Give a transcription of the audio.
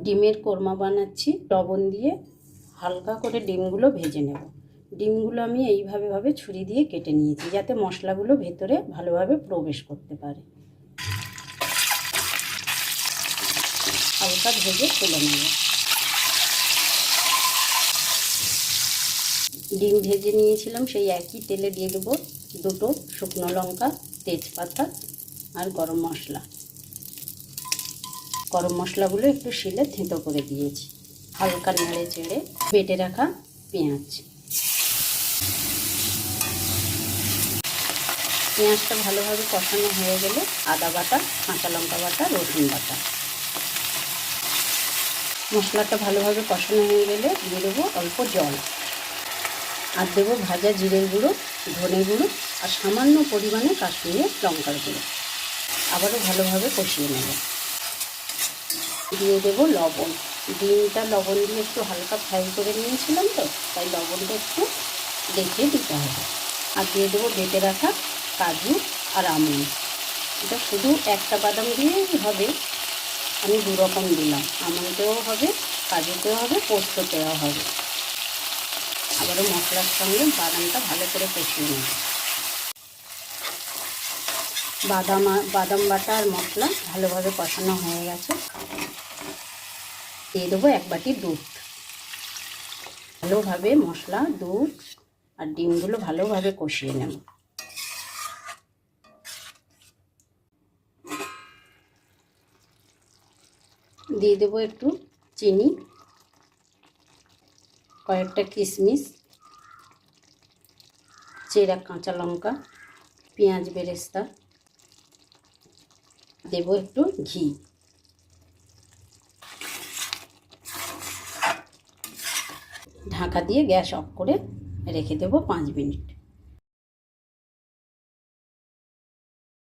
ডিমের কোরমা বানাচ্ছি। লবণ দিয়ে হালকা করে ডিমগুলো ভেজে নেব। ডিমগুলো আমি এইভাবে ছুরি দিয়ে কেটে নিয়েছি যাতে মশলাগুলো ভেতরে ভালোভাবে প্রবেশ করতে পারে। হালকা ভেজে তুলে নেব। ডিম ভেজে নিয়েছিলাম, সেই একই তেলে দিয়ে দেবো 2টো শুকনো লঙ্কা, তেজপাতা আর গরম মশলা। গরম মশলাগুলো একটু শিলে থেঁতো করে দিয়েছি। হালকা নেড়ে চেড়ে বেটে রাখা পেঁয়াজ। পেঁয়াজটা ভালোভাবে কষানো হয়ে গেলে আদা বাটা, কাঁচা লঙ্কা বাটা, রসুন বাটা। মশলাটা ভালোভাবে কষানো হয়ে গেলে দিয়ে দেবো অল্প জল, আর দেবো ভাজা জিরের গুঁড়ো, ধনে গুঁড়ো আর সামান্য পরিমাণে কাশ্মীরি লঙ্কার গুঁড়ো। আবারও ভালোভাবে কষিয়ে নেব। দিয়ে দেবো লবণ। ডিমটা লবণ দিয়ে একটু হালকা ফ্রাই করে নিয়েছিলাম, তো তাই লবণটা একটু দেখে দিতে হবে। আর দিয়ে দেবো বেটে রাখা কাজু আর আমন্ড। এটা শুধু একটা বাদাম দিয়েই হবে, আমি 2 রকম দিলাম, আমন্ডেও হবে, কাজুতেও হবে, পোস্ততেও হবে। আবারও মশলার সঙ্গে বাদামটা ভালো করে কষিয়ে নেব। বাদাম বাটা আর মশলা ভালোভাবে কষানো হয়ে গেছে। দিয়ে দেবো 1 বাটি দুধ। ভালোভাবে মশলা, দুধ আর ডিমগুলো ভালোভাবে কষিয়ে নেব। দিয়ে দেবো একটু চিনি, কয়েকটা কিশমিশ, চেরা কাঁচা লঙ্কা, পেঁয়াজ বেরেস্তা, দেবো একটু ঘি। ঢাকা দিয়ে গ্যাস অফ করে রেখে দেবো 5 মিনিট।